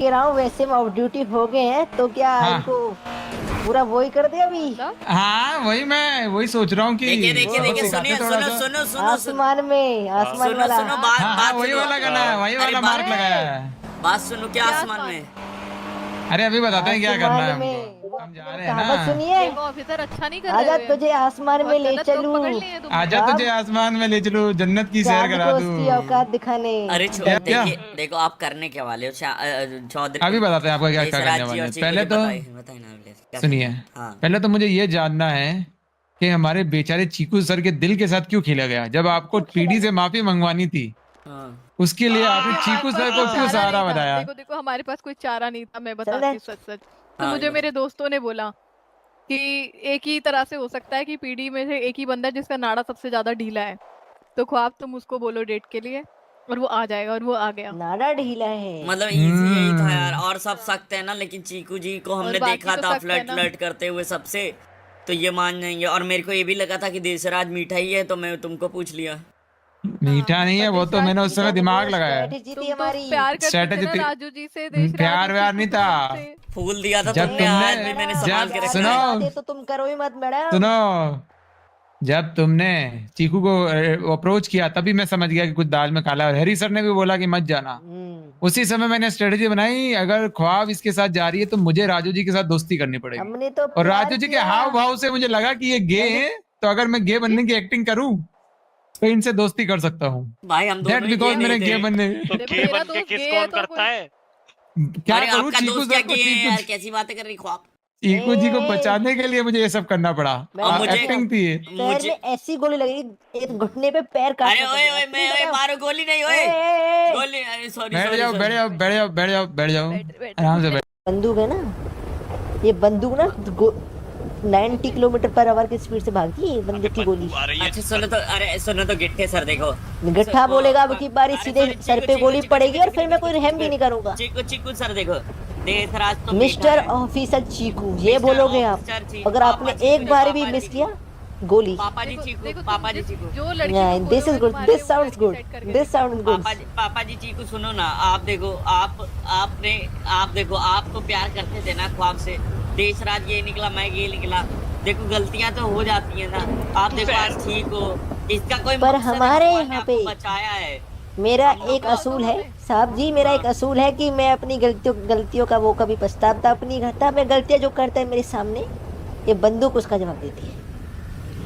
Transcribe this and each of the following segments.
कह रहा हूँ वैसे में ऑफ ड्यूटी हो गए हैं तो क्या हाँ इनको पूरा वो ही कर दे अभी। हाँ, वही सोच रहा हूँ कि देखिए देखिए सबक देखिए, सिखाते सुनिए, थोड़ा सुनो सा। सुनो सुनो सुनो आसमान में आसमान सुनो वाला। सुनो, बात हाँ हाँ, बात वही सुनो। वाला गाना है, वही अरे वाला मार्क लगाया है। बात सुनो, क्या क्या आसमान आसमान? में? अरे अभी बताते हैं क्या करना है आसमान हमको। में वो हम जा अपनी वो रहे हैं कहावत ना। सुनिए। देखो ऑफिसर, अच्छा नहीं कर रहे आजा हो ये। तुझे आसमान में बहुत ले गलत लोग चलूं, पकड़ लिए हैं तुमने। आजा तुझे ख्वाब आसमान में ले चलूं, जन्नत की सैर चांद करा को दूं। उसकी औकात दिखाने। अरे क्या क्या देखिए देखो, आप करने क्या वाले हो अभी चौधरी बताते हैं आपको क्या क्या करने देशराज जी वाले और हैं। चीकू पहले जी? तो बताइए बताइए ना प्लीज, क्या सुनिए, करना है? हाँ पहले तो मुझे ये जानना है कि हमारे बेचारे चीकू सर के दिल के साथ क्यों खेला गया। जब आपको क्यों खेला पीडी से गया? माफी मंगवानी थी, हाँ उसके लिए आपने देखो हमारे चीकू पास सर कोई को क्यों चारा नहीं सहारा था। बनाया। देखो देखो, हमारे पास कोई चारा नहीं था, मैं चल दे। बताती हूँ सच सच। तो हाँ, मुझे बता। मेरे दोस्तों ने बोला कि एक ही तरह से हो सकता है कि पीडी में से एक ही बंदा है जिसका नाड़ा सबसे ज्यादा ढीला है। तो ख्वाब तुम उसको बोलो डेट के लिए, और वो आ जाएगा, और वो आ गया। नाड़ा ढीला है। मतलब इजी यही था यार, हम्म। और सब सख्त है ना, लेकिन चीकू जी को और हमने बाकी देखा तो था सख्त है फ्लर्ट ना। फ्लर्ट करते हुए सबसे, तो ये मान जाएंगे। और मेरे को ये भी लगा था कि देशराज मीठा ही है, तो मैं तुमको पूछ लिया। मीठा हाँ, नहीं है पर वो, तो देशराज मैंने तुम उस तो समय तो दिमाग वो लगाया। स्ट्रेटेजी थी तुम तो हमारी। प्यार करते थे स्ट्रेटेजी ना थी। राजू जी से, देशराज और प्यार व्यार चीकू नहीं तो था। हमसे। फूल दिया था जब तुमने, तुमने आज भी मैंने संभाल जब के प्यार रखा सुनो की है। बातें तो तुम करो ही मत मैडम। सुनो, जब तुमने चीकू को अप्रोच किया तभी मैं समझ गया कि कुछ दाल में काला है। हैरी सर ने भी बोला कि मत जाना। उसी समय मैंने स्ट्रेटेजी बनाई, अगर ख्वाब इसके साथ जा रही है तो मुझे राजू जी के साथ दोस्ती करनी पड़ेगी। हमने तो और प्यार राजू जी के किया। हाव भाव से मुझे लगा कि ये गे जल्दी। हैं, तो अगर मैं गे बनने की एक्टिंग करूं तो इनसे दोस्ती कर सकता हूँ। भाई हम दैट दोनों ही बिकॉज ये नहीं मैंने गे थे। बनने तो देखो गे मेरा बन के दोस्त किस गे है कौन तो करता कोई। है? क्या अरे करूं। आपका चीकू दोस्त क्या सर को किए हैं चीकू यार, कैसी बातें कर रही ख्वाब? चीकू जी को ए, बचाने के लिए मुझे ये सब करना पड़ा। और मैडम मुझे एक्टिंग थी ये। पैर मुझे में ऐसी गोली लगेगी, एक घुटने पे पैर अरे काटना ओए पड़ेगा। ओए, तुम मैं ओए बताओ। मारो गोली नहीं, ए, ओए ए, ए, गोली, अरे सॉरी बैठ सॉरी जाओ बैठ सॉरी। जाओ बैठ जाओ बैठ जाओ बैठ जाओ, बैठ बैठ आराम से बैठ। बंदूक है ना, ये बंदूक ना 90 किलोमीटर पर आवर की स्पीड से भागती है ये बंदूक की गोली। आ रही है। अच्छा सुनो तो, अरे सुनो तो गिट्टे सर, देखो गट्ठा बोलेगा अब की बारी अरे सीधे sorry, सर चीकू, पे चीकू, गोली चीकू, पड़ेगी चीकू, और फिर मैं कोई चीकू, रहम भी नहीं करूंगा। चीकू चीकू सर देखो, देशराज तो मिस्टर मीठा है। ऑफिसर चीकू ये मिस्टर बोलोगे आप? ऑफिसर चीकू, अगर आपने पापा चीकू एक नहीं, बार भी पापा मिस चीकू। किया गोली। पापा जी देखो चीकू, देखो, पापा तुम जी जिस चीकू। जो लड़की को दिस इज बोलोगे गुड, तुम्हारे दिस लिए वो साउंड्स लड़की गुड, सेट करके दिस देगी। Sounds good. पापा जी चीकू सुनो ना, आप देखो, आपने आप देखो, आप तो प्यार करते थे ना ख्वाब से। देशराज ये निकला, मैं ये निकला। देखो गलतियां तो हो जाती है ना, आप देखो आज ठीक हो, इसका कोई पर मकसद है, हमारे भगवान ने यहाँ आपको पे बचाया है। मेरा हम लोग एक का- असूल है साहब जी, मेरा एक असूल है कि मैं अपनी गलतियों का वो कभी पछताता अपनी घटा। मैं गलतियां जो करता है मेरे सामने, ये बंदूक उसका जवाब देती है।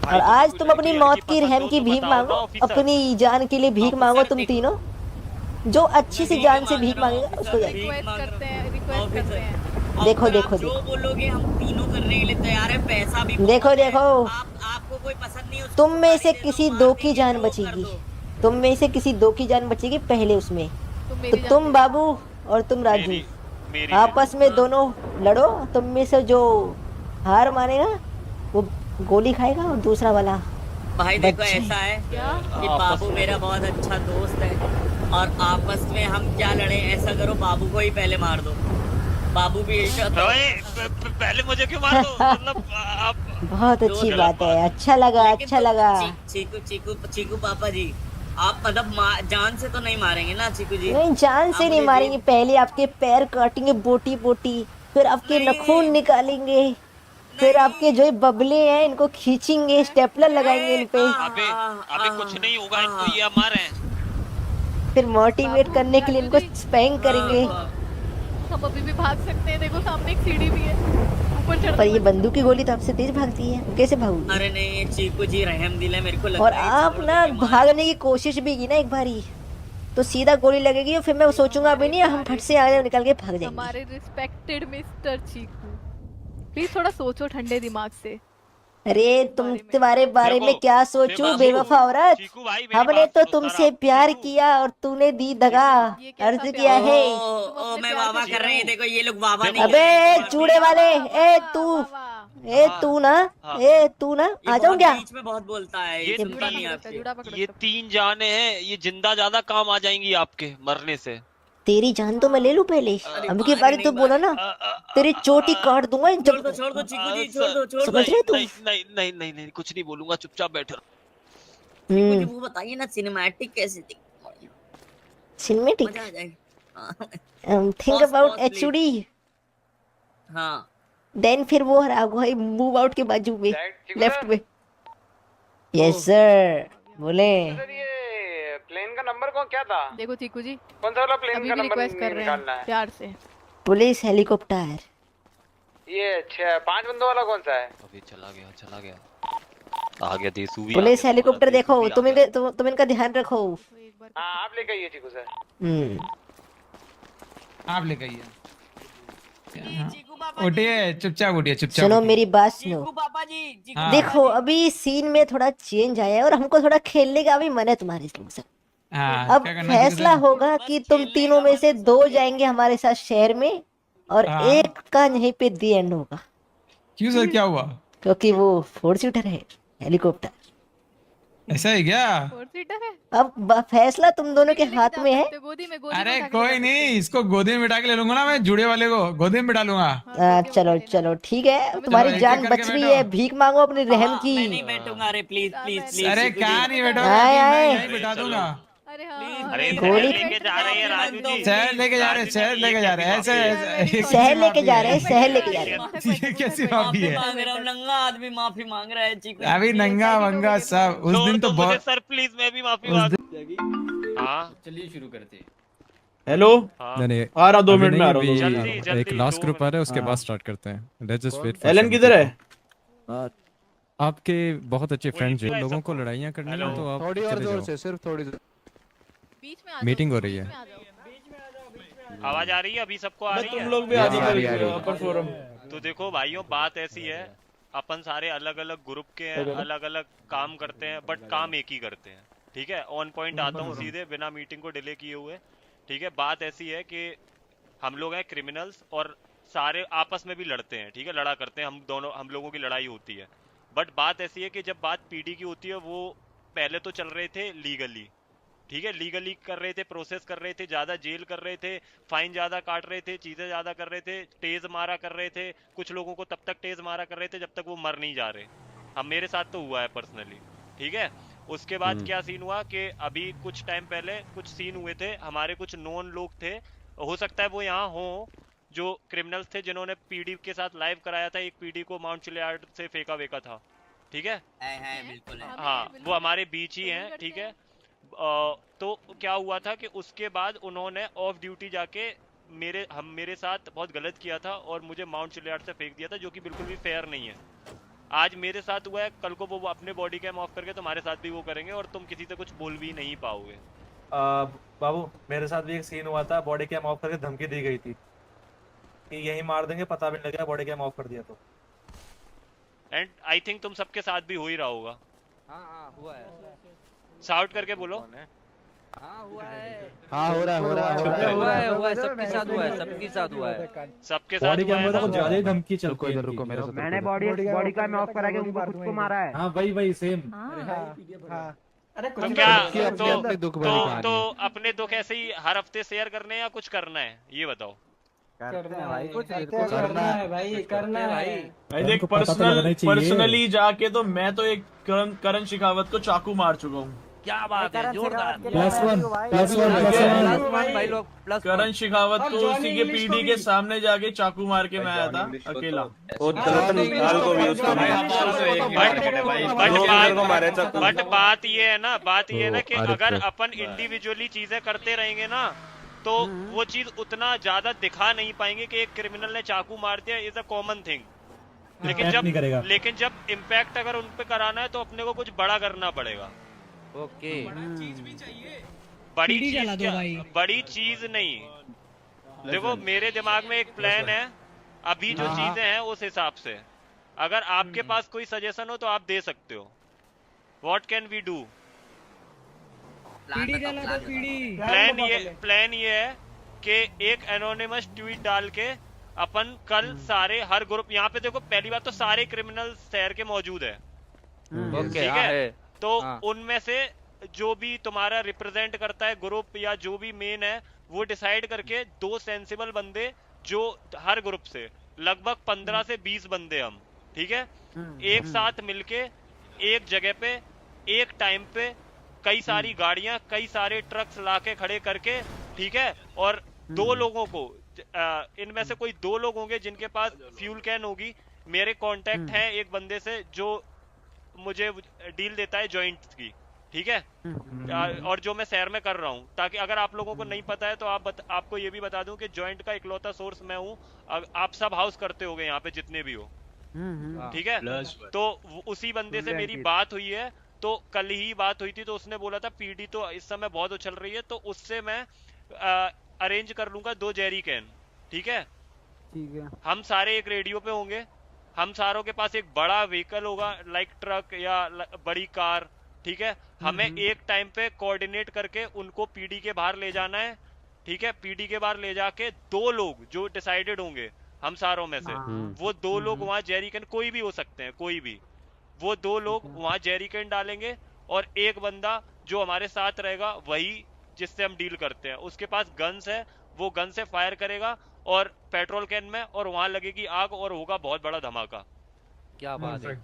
भाई, और आज कोई तुम लड़की अपनी लड़की मौत की पसंद रहम हो की तो भीख बताओ मांगो, ना ऑफिसर। अपनी जान के लिए भीख मांगो ऑफिसर तुम देखो, तीनों। जो अच्छी सी मैं जान भीख से मांग भीख रहा हूँ, मांगेगा उसको ऑफिसर, जाएगी। भीख रिक्वेस्ट मांग करते रहा हैं, हूँ। रिक्वेस्ट करते ऑफिसर, हैं। देखो ऑफिसर, देखो आप जो देखो बोलोगे हम तीनों करने के लिए तैयार है, पैसा भी देखो बहुत है। देखो, आपको कोई पसंद नहीं, उसको तुम में सुपारी से दे दो, किसी मार दो की देंगे, जान जो कर बचेगी। दो। तुम में से किसी दो की जान बचेगी पहले उसमें। तुम तो मेरी जान तुम ले लो। बाबू और तुम राजू मेरी मेरी आपस में दोनों लड़ो। तुम में से जो हार मानेगा वो गोली खाएगा और दूसरा वाला भाई देखो बच्चे। ऐसा है क्या? कि बाबू मेरा बहुत अच्छा दोस्त है, और आपस में हम क्या लड़े, ऐसा करो बाबू को ही पहले मार दो। बाबू भी यही चाहता है। ओए, पहले मुझे क्यों मार दो? मतलब आप बहुत अच्छी दो बात है, अच्छा लगा लेकिन अच्छा तुम लगा। चीकू चीकू चीकू पापा जी, आप मतलब जान से तो नहीं मारेंगे ना चीकू जी? नहीं जान से आप नहीं मुझे मारेंगे, पहले आपके पैर काटेंगे बोटी बोटी, फिर आपके नहीं, नाखून निकालेंगे, फिर नहीं। आपके जो ये बबले हैं इनको खींचेंगे, स्टेपलर लगाएंगे इन पे। अबे अबे कुछ नहीं होगा इनको, ये हमारे हैं। फिर मोटिवेट करने के लिए इनको स्पैंक करेंगे। हम अभी भी भाग सकते हैं, देखो सामने एक सीढ़ी भी है, ऊपर चढ़। पर ये बंदूक की गोली तो आपसे तेज भागती है, वो कैसे भागोगी? अरे नहीं, चीकू जी रहम दिल है, मेरे को लगता और है आप छोड़ ना देंगे, मार- भागने की कोशिश भी की ना एक बारी तो सीधा गोली लगेगी और फिर मैं सोचूंगा अभी नहीं, हम फट से आगे निकल के भाग जाएंगे। हमारे रिस्पेक्टेड मिस्टर चीकू, प्लीज थोड़ा सोचो ठंडे दिमाग से। अरे तुम तुम्हारे बारे में देखो, क्या सोचूं देखो, बेवफा औरत। चीकू भाई मेरी हमने बात तो सुनो, तुमसे सर, प्यार चीकू, किया और तूने दी दगा। ये कैसा अर्ज प्यार किया है? है। ओ मैं वाह वाह कर रहे हैं, देखो ये लोग वाह वाह नहीं देखो, कर रहे हैं, अबे चूड़े वाले, ए तू, ए हाँ, तू ना, हाँ। ए तू ना ये आ जाऊं बहुत क्या? बीच में बहुत बोलता है, ये ये सुनता नहीं जुड़ा आपसे। जुड़ा पकड़ो ये इसको। 3 जाने हैं, ये जिंदा ज्यादा काम आ जाएंगी आपके मरने से। तेरी जान तो मैं ले लूं पहले, अरे अब की बारे बारी नहीं तू बोला ना तेरी चोटी काट दूंगा इन छोड़ दो जब। छोड़ दो चीकू जी, छोड़ दो छोड़ दो। समझ रहे तू? नहीं नहीं नहीं नहीं नहीं कुछ नहीं बोलूंगा, चुपचाप बैठो। चीकू जी वो बताइए ना, सिनेमैटिक कैसे थी? सिनेमेटिक मजा आ जाएगा। Think Pause, about pause, please. HOD, हाँ देन फिर वो भाई मूव आउट के बाजू में लेफ्ट में। यस सर, बोले। सर ये प्लेन का नंबर कौन क्या था? देखो चीकू जी, कौन सा वाला प्लेन अभी का भी नंबर रिक्वेस्ट कर रहे निकालना हैं है? प्यार से। Police helicopter. ये 5 बंदों वाला कौन सा है? अभी चला गया आ गया देसू भी। पुलिस हेलीकॉप्टर देखो, तुम इनका ध्यान रखो। हाँ आप लेके आइए चीकू सर। आप लेके आइए। चीकू पापा जी, उठिए, चुपचाप उठिए, चुपचाप सुनो उठिए। मेरी बात सुनो। चीकू पापा जी, चीकू हाँ। देखो अभी सीन में थोड़ा चेंज आया है और हमको थोड़ा खेलने का भी मन है तुम्हारे लोग से। हाँ, अब क्या करना चाहिए फैसला सर? होगा कि तुम तीनों में से 2 जाएंगे हमारे साथ शहर में और हाँ। एक का यहीं पे दी एंड होगा, क्यों सर, क्या हुआ? क्योंकि वो 4 सीटर है हेलीकॉप्टर। ऐसा है क्या? 4 सीटर है। अब फैसला तुम दोनों के हाथ में है। गोदी में अरे कोई नहीं, इसको गोदी में बिठा के ले लूंगा ना मैं, जुड़े वाले को गोदी में बिठा लूंगा। चलो चलो ठीक है, तुम्हारी एक-एक जान करके बच रही बैठो। है, भीख मांगो अपनी रहम की। मैं नहीं बैठूंगा, अरे प्लीज प्लीज प्लीज। अरे कहाँ नहीं बैठो, आए, मैं आए। यहीं बिठा दूंगा। अरे हाँ, अरे गोली- शहर लेके जा रहे हैं राजू जी। शहर लेके जा रहे हैं, शहर लेके जा रहे हैं, ऐसे शहर लेके जा रहे हैं, शहर लेके जा रहे हैं। ये कैसी माफी माफी है? मांग रहा हूँ, नंगा आदमी माफी मांग रहा है चीकू। अभी नंगा वंगा सब उस दिन तो मुझे बहुत। सर प्लीज, मैं भी माफी उस मांग। हाँ चलिए शुरू करते हैं। हेलो हाँ नहीं नहीं, आ रहा 2 अभी मिनट में आ रहा नहीं, हूँ। जल्दी, अभी जल्दी, एक लास्ट 2 ग्रुप आ रहा है, उसके हाँ। बाद स्टार्ट करते हैं। Let's just wait. एलन किधर है? आपके बहुत अच्छे वो फ्रेंड्स इतना हैं, है लोगों को सबको। लड़ाइयाँ करनी है हेलो। तो आप थोड़ी और चले जोर जाओ। से, सिर्फ थोड़ी देर। बीच में आ मीटिंग जाओ, हो रही है। बीच में आ जाओ। आवाज आ रही है अभी सबको? आ रही तुम है? लोग भी आ जाओ अपर फोरम। तो देखो भाइयों, बात ऐसी है, अपन सारे अलग अलग ग्रुप के हैं, अलग अलग काम करते हैं, बट काम एक ही करते हैं। ठीक है, ऑन पॉइंट आता हूँ सीधे, बिना मीटिंग को डिले किए हुए। ठीक है, बात ऐसी है कि हम लोग हैं क्रिमिनल्स और सारे आपस में भी लड़ते हैं। ठीक है, लड़ा करते हैं हम लोगों की लड़ाई होती है। बट बात ऐसी है कि जब बात पीडी की होती है, वो पहले तो चल रहे थे लीगली। ठीक है, लीगली कर रहे थे, प्रोसेस कर रहे थे, ज्यादा जेल कर रहे थे, फाइन ज्यादा काट रहे थे, चीजें ज्यादा कर रहे थे, तेज मारा कर रहे थे, कुछ लोगों को तब तक तेज मारा कर रहे थे जब तक वो मर नहीं जा रहे। अब मेरे साथ तो हुआ है पर्सनली। ठीक है, उसके बाद क्या सीन हुआ कि अभी कुछ टाइम पहले कुछ सीन हुए थे, हमारे कुछ नॉन लोग थे, हो सकता है वो यहाँ हो, जो क्रिमिनल्स थे जिन्होंने पीडी के साथ लाइव कराया था। एक पीडी को माउंट चिलियार्ड से फेंका वेका था। ठीक है, है बिल्कुल है। हाँ, वो हमारे बीच ही हैं। ठीक है, तो क्या हुआ था कि उसके बाद उन्होंने ऑफ ड्यूटी जाके मेरे साथ बहुत गलत किया था और मुझे माउंट चिलियार्ड से फेंक दिया था, जो कि बिल्कुल भी फेयर नहीं है। आज मेरे साथ हुआ है, कल को वो अपने बॉडी कैम ऑफ करके तुम्हारे साथ भी वो करेंगे और तुम किसी से कुछ बोल भी नहीं पाओगे। बाबू मेरे साथ भी एक सीन हुआ था, बॉडी कैम ऑफ करके धमकी दी गई थी कि यही मार देंगे, पता भी नहीं लगा बॉडी कैम ऑफ कर दिया तो। एंड आई थिंक तुम सबके साथ भी हो ही रहा होगा। हाँ हुआ है। शाउट करके बोलो। हाँ हुआ है, हाँ हो रहा है हुआ है, सबके साथ हुआ है, सबके साथ हुआ है। सबके साथ हुआ है ना? ज्यादा ही धमकी चल रुको इधर, रुको मेरे साथ। मैंने बॉडी का मैं ऑफ करा के उनको खुद को मारा है। हाँ वही सेम। तो क्या अपने दुख भरी कहानी तो है। अपने दुख ऐसे ही हर हफ्ते शेयर करने हैं या कुछ करना है, ये बताओ। करना है भाई, कुछ करना है भाई, करना है भाई। भाई देख, पर्सनली जाके तो मैं तो एक करण शेखावत को चाकू मार चुका हूँ। क्या बात है, जोरदार। भाई लोग प्लस करण शेखावत को उसी के पीडी के सामने जाके चाकू मार के मैं आया था अकेला। बट बात ये है ना, कि अगर अपन इंडिविजुअली चीजें करते रहेंगे ना, तो वो चीज उतना ज्यादा दिखा नहीं पाएंगे कि एक क्रिमिनल ने चाकू मार दिया इज अ कॉमन थिंग। लेकिन जब इम्पैक्ट अगर उन पे कराना है तो अपने को कुछ बड़ा करना पड़ेगा। ओके, बड़ी चीज नहीं। देखो मेरे दिमाग में एक प्लान है, अभी जो चीजें हैं उस हिसाब से। अगर आपके पास कोई सजेशन हो तो आप दे सकते हो। What can we do? Plan ये है कि एक एनोनिमस ट्वीट डाल के अपन कल सारे हर ग्रुप, यहाँ पे देखो पहली बात तो सारे क्रिमिनल शहर के मौजूद है। ओके, ठीक है, तो हाँ। उनमें से जो भी तुम्हारा रिप्रेजेंट करता है ग्रुप या जो भी मेन है, वो डिसाइड करके 2 सेंसिबल बंदे, जो हर ग्रुप से लगभग 15 से 20 बंदे हम, ठीक है, एक साथ मिलके एक जगह पे एक टाइम पे कई सारी गाड़ियां, कई सारे ट्रक्स लाके खड़े करके, ठीक है, और 2 लोगों को, इनमें से कोई 2 लोग होंगे जिनके पास फ्यूल कैन होगी। मेरे कांटेक्ट है एक बंदे से जो मुझे डील देता है जॉइंट की, ठीक है, और जो मैं शहर में कर रहा हूँ, ताकि अगर आप लोगों को नहीं पता है तो आपको ये भी बता दूं कि जॉइंट का इकलौता सोर्स मैं हूँ। आप सब हाउस करते होगे यहाँ पे जितने भी हो, ठीक है। तो उसी बंदे से मेरी बात हुई है, तो कल ही बात हुई थी, तो उसने बोला था पीडी तो इस समय बहुत उछल रही है, तो उससे मैं अरेंज कर लूंगा 2 जेरी कैन, ठीक है। हम सारे एक रेडियो पे होंगे, हम सारों के पास एक बड़ा व्हीकल होगा, लाइक ट्रक या बड़ी कार, ठीक है। हमें एक टाइम पे कोऑर्डिनेट करके उनको पीडी के बाहर ले जाना है, ठीक है। पीडी के बाहर ले जाके 2 लोग जो डिसाइडेड होंगे हम सारों में से, वो 2 लोग वहाँ जेरी कैन, कोई भी हो सकते हैं, कोई भी, वो 2 लोग वहाँ जेरी कैन डालेंगे, और एक बंदा जो हमारे साथ रहेगा वही जिससे हम डील करते हैं, उसके पास गन्स है, वो गन से फायर करेगा और पेट्रोल कैन में, और वहां लगेगी आग और होगा बहुत बड़ा धमाका। क्या बात है।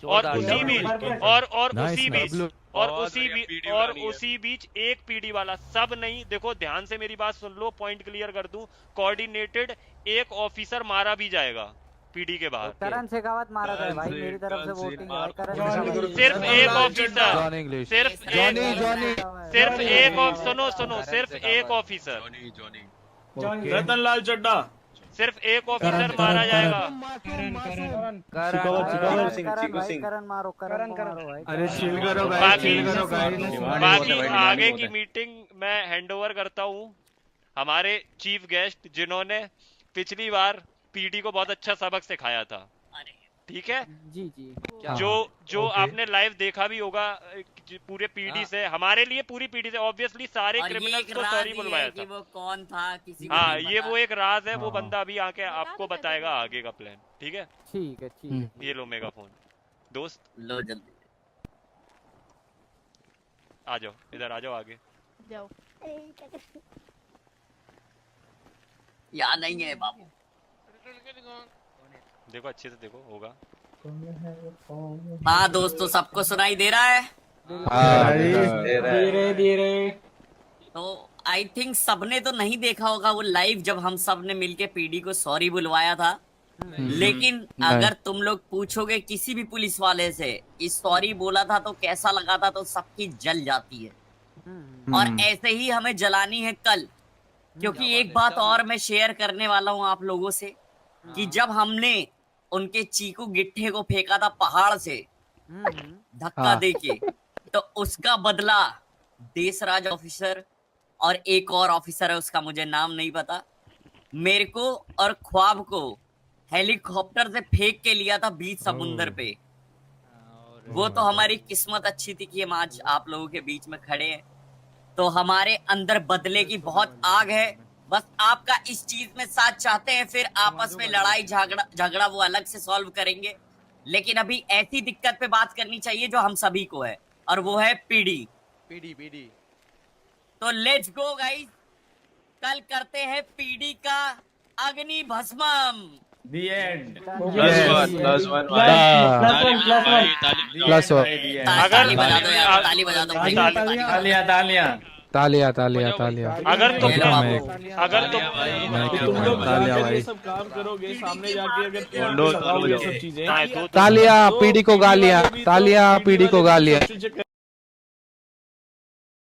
और उसी बीच एक पीडी वाला, सब नहीं, देखो ध्यान से मेरी बात सुन लो, पॉइंट क्लियर कर दूं, कोऑर्डिनेटेड एक ऑफिसर मारा भी जाएगा पीडी के बाहर। करण शेखावत मारा गया भाई, मेरी तरफ से वोटिंग है। सिर्फ एक ऑफिसर, सिर्फ एक, सुनो, सिर्फ एक ऑफिसर, रतनलाल चड्डा, सिर्फ एक ऑफिसर मारा जाएगा। करण मारो भाई। अरे चिल करो भाई, बाकी आगे की मीटिंग मैं हैंड ओवर करता हूँ हमारे चीफ गेस्ट, जिन्होंने पिछली बार पीडी को बहुत अच्छा सबक सिखाया था, ठीक है जी। जो आपने लाइव देखा भी होगा पूरे पीडी से, हमारे लिए पूरी पीडी से ऑब्वियसली सारे क्रिमिनल्स को सॉरी बुलवाया था। वो कौन था किसी को हाँ, नहीं ये पता। वो एक राज है, वो बंदा अभी आके आपको बताएगा आगे का प्लान, ठीक है। ठीक है। ये लो मेगा फोन, दोस्त लो जल्दी आ जाओ, इधर आ जाओ आगे। जाओ। याद नहीं है बाबू। देखो अच्छे से देखो, होगा। हाँ दोस्तों, सबको सुनाई दे रहा है? धीरे। तो आई थिंक सबने तो नहीं देखा होगा वो लाइव, जब हम सब ने मिलके पीडी को सॉरी बुलवाया था। लेकिन अगर तुम लोग पूछोगे किसी भी पुलिस वाले से इस सॉरी बोला था तो कैसा लगा था, तो सबकी जल जाती है। और ऐसे ही हमें जलानी है कल, क्योंकि एक बात और मैं शेयर करने वाला हूँ आप लोगों से, कि जब हमने उनके चीकू गिट्ठे को फेंका था पहाड़ से धक्का देके, तो उसका बदला देशराज ऑफिसर और एक और ऑफिसर है, उसका मुझे नाम नहीं पता, मेरे को और ख्वाब को हेलीकॉप्टर से फेंक के लिया था बीच समुंदर पे। वो तो हमारी किस्मत अच्छी थी कि हम आज आप लोगों के बीच में खड़े हैं। तो हमारे अंदर बदले की बहुत आग है, बस आपका इस चीज में साथ चाहते हैं, फिर आपस में लड़ाई झगड़ा वो अलग से सॉल्व करेंगे। लेकिन अभी ऐसी दिक्कत पे बात करनी चाहिए जो हम सभी को है, और वो है पीडी। तो लेट्स गो गाइस, कल करते हैं पीडी का अग्नि भस्मम। The end. ताली बजा दो यार, ताली बजा दो भाई। तालियां। अगर तुम लोग ये सब काम करोगे सामने जाके, अगर ये सब चीजें, तालियां पीडी को गालियां, तालियां पीडी को गालियां।